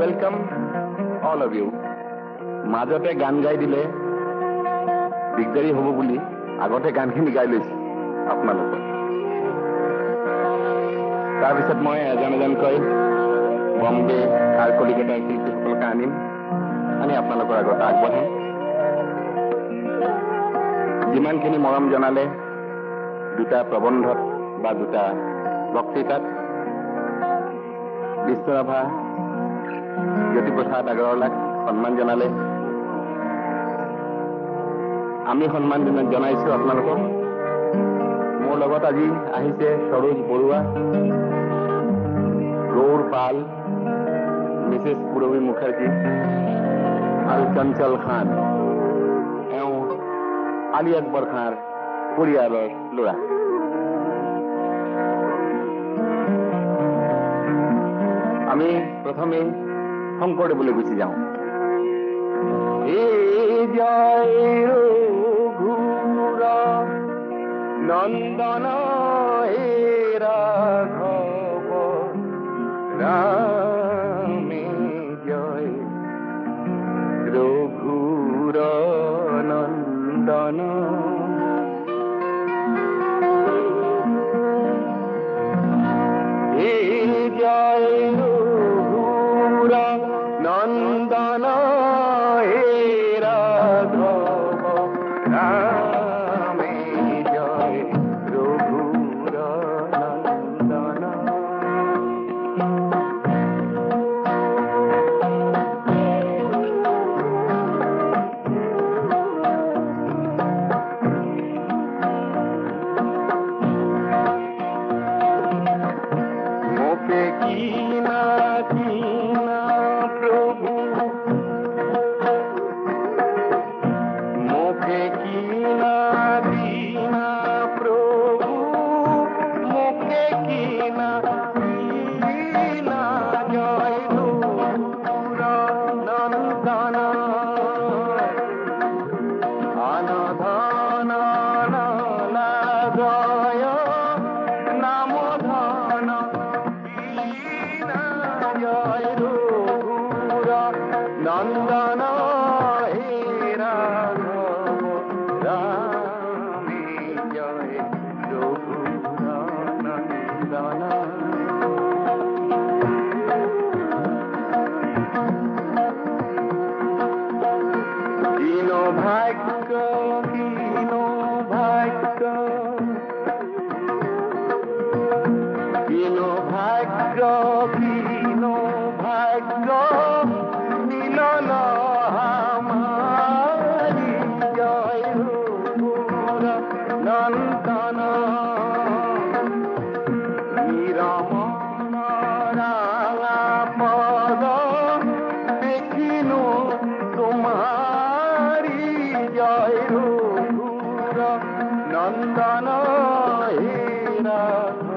welcome all of you. মাজতে গান গাই দিলে দিগদাৰী হ'ব বুলি আগতে গানখিনি গাই লৈছোঁ আপোনালোকৰ। তাৰপিছত মই এজন এজনকৈ বম্বে আৰু কলিকতাৰ শিল্পীসকলকে আনি আপোনালোকৰ আগত আগবঢ়াম। যিমানখিনি মৰম জনালে দুটা প্ৰবন্ধত বা দুটা বক্তৃতাত বিষ্ণুৰাভা জ্যোতিপ্ৰসাদ আগৰৱালাক সন্মান জনালে, আমি সন্মান জনাইছো আপোনালোকক। মোৰ লগত আজি আহিছে সৰোজ বৰুৱা, গৌৰ পাল, মিছেছ পুৰবী মুখাৰ্জী আৰু চঞ্চল খান। এওঁ আলী আকবৰ খানৰ পৰিয়ালৰ ল'ৰা। আমি প্ৰথমে শংকৰদেৱলৈ গুচি যাওঁ। জয় ৰঘুৰ নন্দন ৰাঘৱ ৰামে জয় ৰঘুৰ নন্দন। জয় রঘুর নন্দন রাঘব রামে জয় রঘুর নন্দন। कीना कीना प्रभु मुखे कीना दीना प्रभु मुखे कीना दीना जय रघुर नंदन अनधन जय नाम धन জয় রঘুর নন্দন রাঘব রামে জয় রঘুর নন্দন। দীন ভাগ্য দীন ভাগ্য দীন ভাগ্য দীন ভাগ্য মিলন হামারি জয় রঘুর নন্দন নিরমন রাঙা পদ দেখিনু তোমারি জয় রঘুর নন্দন হে রাঘব